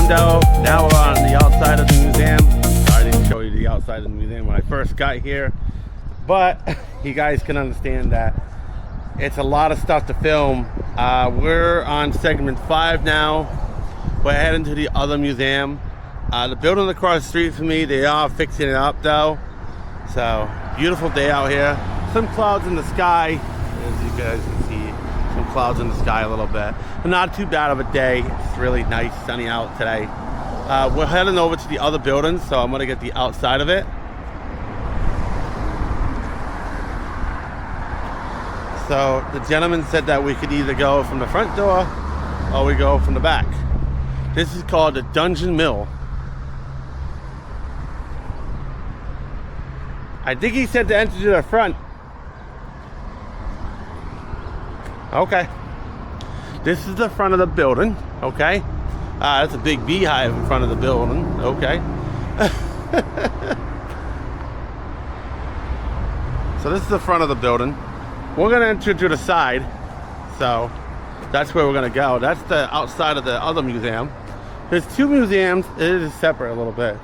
though. Now we're on the outside of the museum. I didn't show you the outside of the museum when I first got here, but you guys can understand that it's a lot of stuff to film. We're on segment 5 now. We're heading to the other museum. The building across the street from me, they are fixing it up though. So, beautiful day out here. Some clouds in the sky, as you guys can see. Some clouds in the sky a little bit. But not too bad of a day. It's really nice, sunny out today. We're heading over to the other building, so I'm gonna get the outside of it. So the gentleman said that we could either go from the front door or we go from the back. This is called the DUGAN Mill. I think he said to enter to the front. Okay. This is the front of the building, okay? That's a big beehive in front of the building, okay? So this is the front of the building. We're gonna enter to the side, so that's where we're gonna go. That's the outside of the other museum. There's 2 museums. It is separate a little bit.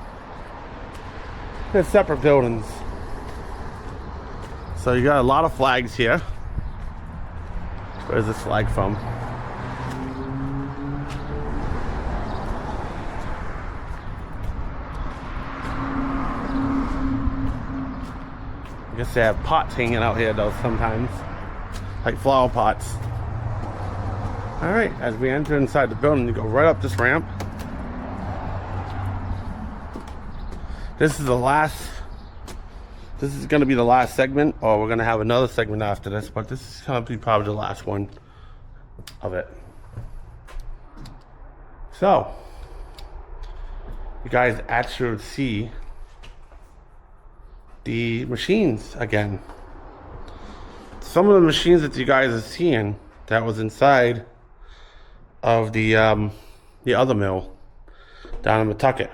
They're separate buildings. So you got a lot of flags here. Where's this flag from? I guess they have pots hanging out here though sometimes, like flower pots. All right, as we enter inside the building, you go right up this ramp. This is the last. This is going to be the last segment, or we're going to have another segment after this, but this is going to be probably the last one of it. So, you guys actually see the machines again. Some of the machines that you guys are seeing that was inside of the other mill down in Pawtucket.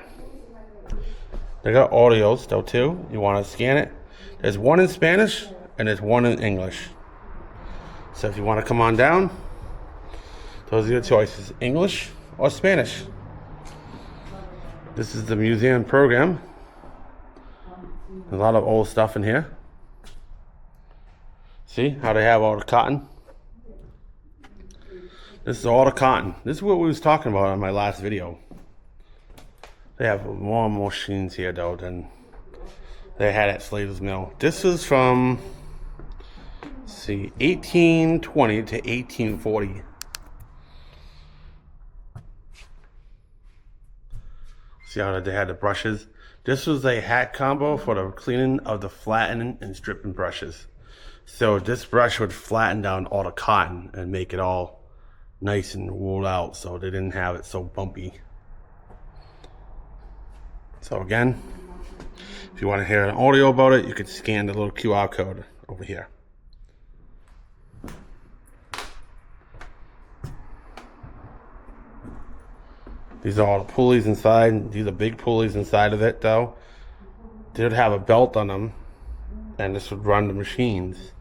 They got audios though too. You want to scan it. There's one in Spanish and there's one in English. So if you want to come on down, those are your choices, English or Spanish. This is the museum program. A lot of old stuff in here. See how they have all the cotton? This is all the cotton. This is what we was talking about in my last video. They have more machines here though than they had at Slater's Mill. This is from, let's see, 1820 to 1840. See how they had the brushes? This was a hat combo for the cleaning of the flattening and stripping brushes. So this brush would flatten down all the cotton and make it all nice and rolled out so they didn't have it so bumpy. So again, if you want to hear an audio about it, you could scan the little QR code over here. These are all the pulleys inside. These are big pulleys inside of it though. They would have a belt on them and this would run the machines.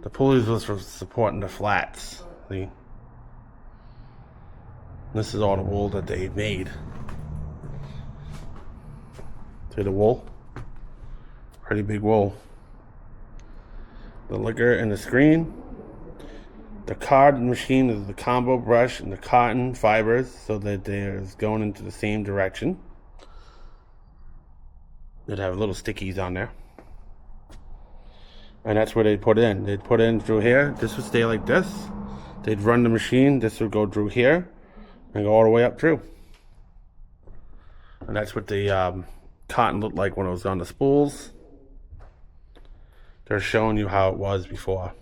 The pulleys was for supporting the flats. See? This is all the wool that they made. See the wool? Pretty big wool. The liquor and the screen. The card machine is the combo brush and the cotton fibers so that they're going into the same direction. They'd have little stickies on there. And that's where they'd put in. They'd put in through here. This would stay like this. They'd run the machine. This would go through here and go all the way up through. And that's what the cotton looked like when it was on the spools. They're showing you how it was before.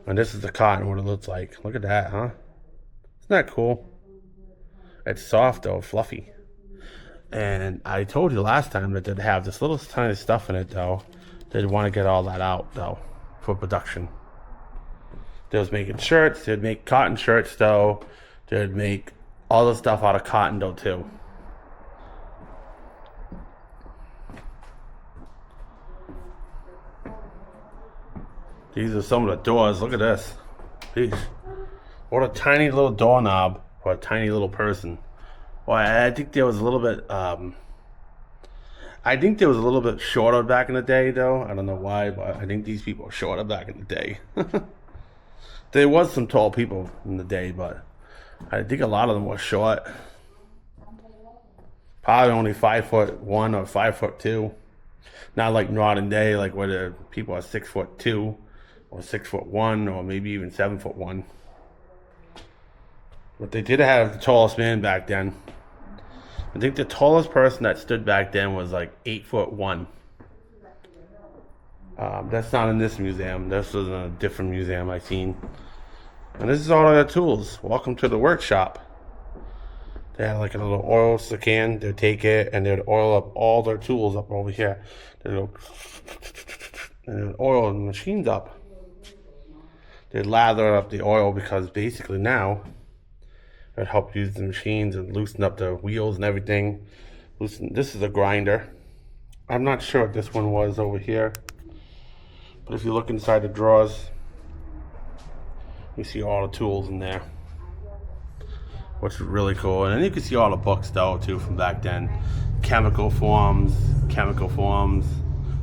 And this is the cotton, what it looks like. Look at that, huh? Isn't that cool? It's soft though, fluffy. And I told you last time that they'd have this little tiny stuff in it though. They'd want to get all that out though for production. They was making shirts, they'd make cotton shirts though. They'd make all the stuff out of cotton though too. These are some of the doors. Look at this. Jeez. What a tiny little doorknob for a tiny little person. Well, I think there was a little bit. I think there was a little bit shorter back in the day, though. I don't know why, but I think these people were shorter back in the day. There was some tall people in the day, but I think a lot of them were short. Probably only 5'1" or 5'2". Not like modern day, like where the people are 6'2" or 6'1" or maybe even 7'1". But they did have the tallest man back then. I think the tallest person that stood back then was like 8'1". That's not in this museum. This was in a different museum I seen. And this is all their tools. Welcome to the workshop. They had like a little oil can. They'd take it and they'd oil up all their tools up over here. They'd go and they'd oil the machines up. They'd lather up the oil because basically now it would help use the machines and loosen up the wheels and everything. This is a grinder. I'm not sure what this one was over here. But if you look inside the drawers, you see all the tools in there, which is really cool. And then you can see all the books though too from back then. Chemical forms,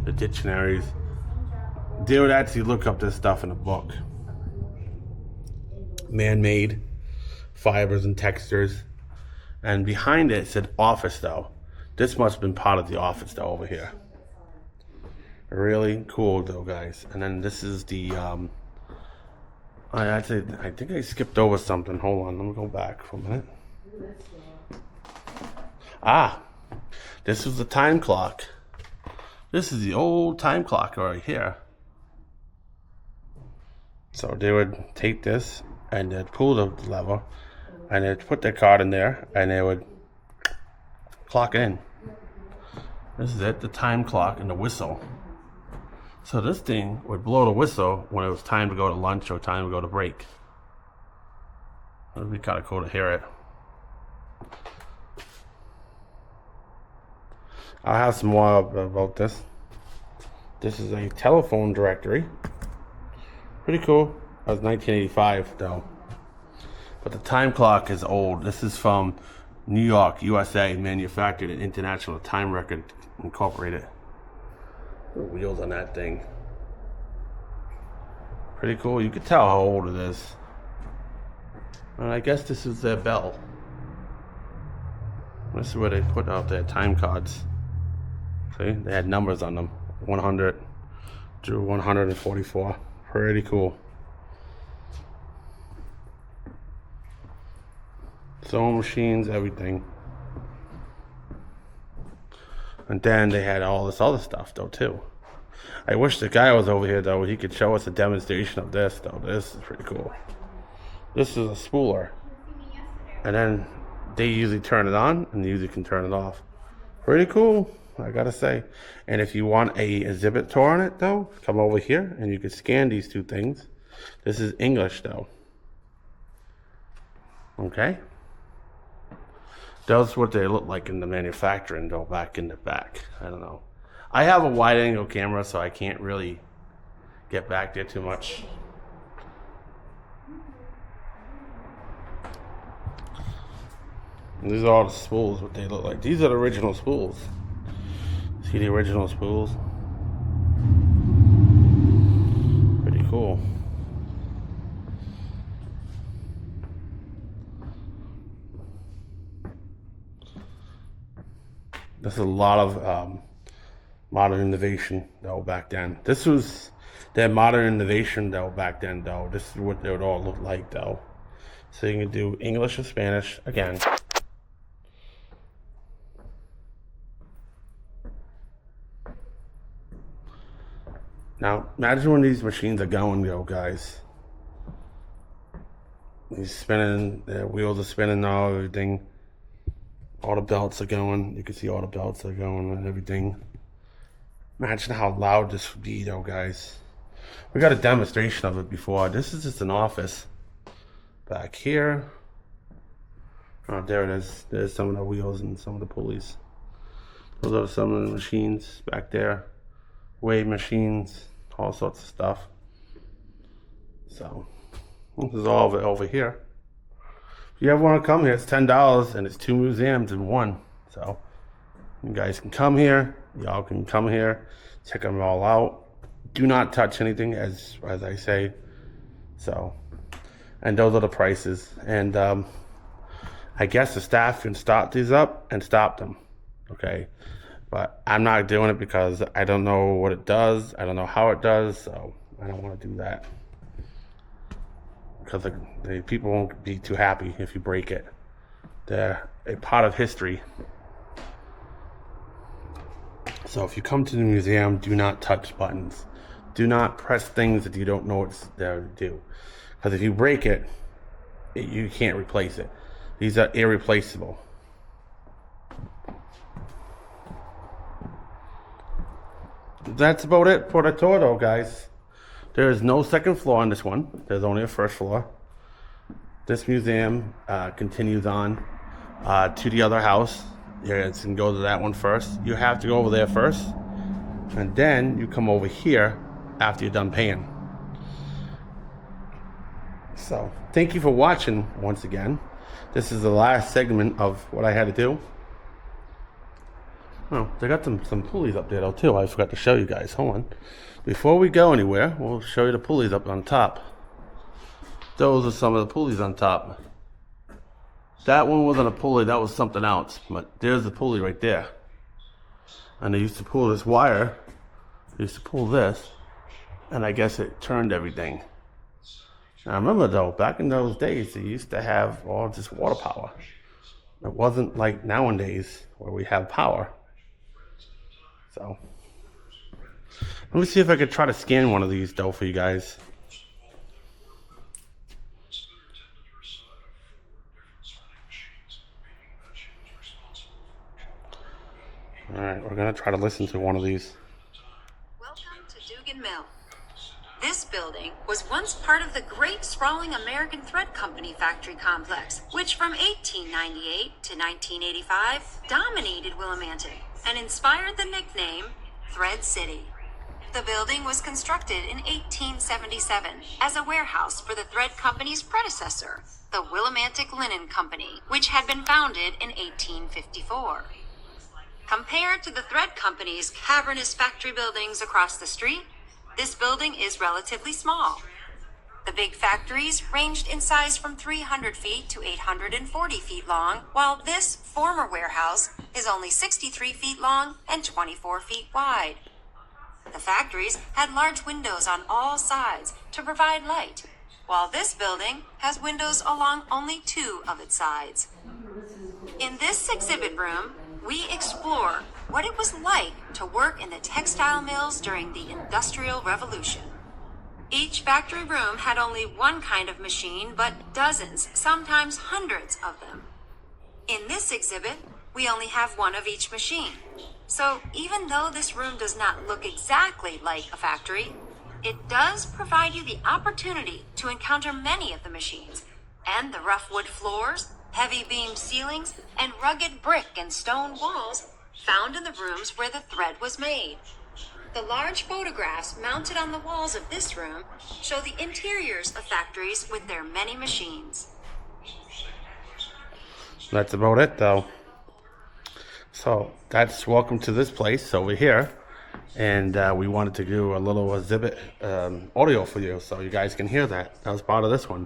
the dictionaries. They would actually look up this stuff in a book. Man-made fibers and textures. And behind it said office though. This must have been part of the office though over here. Really cool though, guys. And then this is the I think I skipped over something. Hold on, let me go back for a minute. This was the time clock. This is the old time clock right here. So they would take this and they'd pull the lever and they'd put their card in there and they would clock in. This is it, the time clock and the whistle. So this thing would blow the whistle when it was time to go to lunch or time to go to break. It would be kind of cool to hear it. I'll have some more about this. This is a telephone directory. Pretty cool. That was 1985 though. But the time clock is old. This is from New York, USA, manufactured at International Time Record Incorporated. The wheels on that thing. Pretty cool. You can tell how old it is. And I guess this is their bell. This is where they put out their time cards. See, they had numbers on them. 100 to 144. Pretty cool. Sewing machines, everything. And then they had all this other stuff though too. I wish the guy was over here though. He could show us a demonstration of this though. This is pretty cool. This is a spooler. And then they usually turn it on and usually can turn it off. Pretty cool, I gotta say. And if you want a exhibit tour on it though, come over here and you can scan these two things. This is English though. Okay. That's what they look like in the manufacturing though, back in the back. I don't know. I have a wide angle camera, so I can't really get back there too much. And these are all the spools, what they look like. These are the original spools. See the original spools? Pretty cool. There's a lot of modern innovation though back then. This was their modern innovation though back then though. This is what they would all look like though. So you can do English or Spanish again. Now imagine when these machines are going though, guys. He's spinning, the wheels are spinning now, everything. All the belts are going. You can see all the belts are going and everything. Imagine how loud this would be though, guys. We got a demonstration of it before. This is just an office. Back here. Oh, there it is. There's some of the wheels and some of the pulleys. Those are some of the machines back there. Weigh machines, all sorts of stuff. So, this is all of it over here. If you ever want to come here, it's $10 and it's 2 museums in one. So you guys can come here. Y'all can come here, check them all out. Do not touch anything, as I say. So, and those are the prices. And I guess the staff can start these up and stop them. Okay, but I'm not doing it because I don't know what it does. I don't know how it does, so I don't want to do that. Because the people won't be too happy if you break it. They're a part of history. So if you come to the museum, do not touch buttons. Do not press things that you don't know what's there to do. Because if you break it, you can't replace it. These are irreplaceable. That's about it for the tour though, guys. There is no second floor on this one. There's only a first floor. This museum continues on to the other house. You guys can go to that one first. You have to go over there first. And then you come over here after you're done paying. So, thank you for watching once again. This is the last segment of what I had to do. Oh, they got some pulleys up there though too. I forgot to show you guys. Hold on. Before we go anywhere, we'll show you the pulleys up on top. Those are some of the pulleys on top. That one wasn't a pulley, that was something else. But there's the pulley right there. And they used to pull this wire. They used to pull this. And I guess it turned everything. Now I remember though, back in those days, they used to have all just water power. It wasn't like nowadays where we have power. So, let me see if I could try to scan one of these though for you guys. Alright, we're going to try to listen to one of these. Welcome to DUGAN Mill. This building was once part of the great sprawling American Thread Company factory complex, which from 1898 to 1985 dominated Willimantic and inspired the nickname Thread City. The building was constructed in 1877 as a warehouse for the Thread Company's predecessor, the Willimantic Linen Company, which had been founded in 1854. Compared to the Thread Company's cavernous factory buildings across the street, this building is relatively small. The big factories ranged in size from 300 feet to 840 feet long, while this former warehouse is only 63 feet long and 24 feet wide. The factories had large windows on all sides to provide light, while this building has windows along only 2 of its sides. In this exhibit room, we explore what it was like to work in the textile mills during the Industrial Revolution. Each factory room had only one kind of machine, but dozens, sometimes hundreds of them. In this exhibit, we only have one of each machine. So even though this room does not look exactly like a factory, it does provide you the opportunity to encounter many of the machines and the rough wood floors, heavy beam ceilings, and rugged brick and stone walls found in the rooms where the thread was made. The large photographs mounted on the walls of this room show the interiors of factories with their many machines. That's about it though. So that's welcome to this place over here. And we wanted to do a little exhibit audio for you so you guys can hear that. That was part of this one.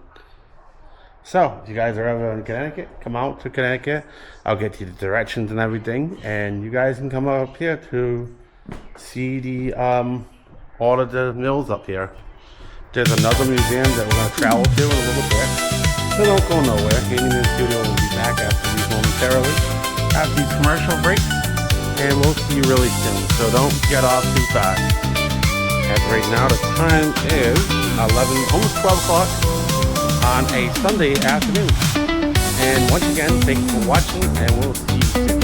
So, if you guys are ever in Connecticut, come out to Connecticut. I'll get you the directions and everything. And you guys can come up here to see the all of the mills up here. There's another museum that we're going to travel to in a little bit. So don't go nowhere. Handyman Studio will be back after these momentarily. After these commercial breaks. And we'll see you really soon. So don't get off too fast. As right now, the time is 11, almost 12 o'clock. On a Sunday afternoon. And once again, thank you for watching, and we'll see you soon.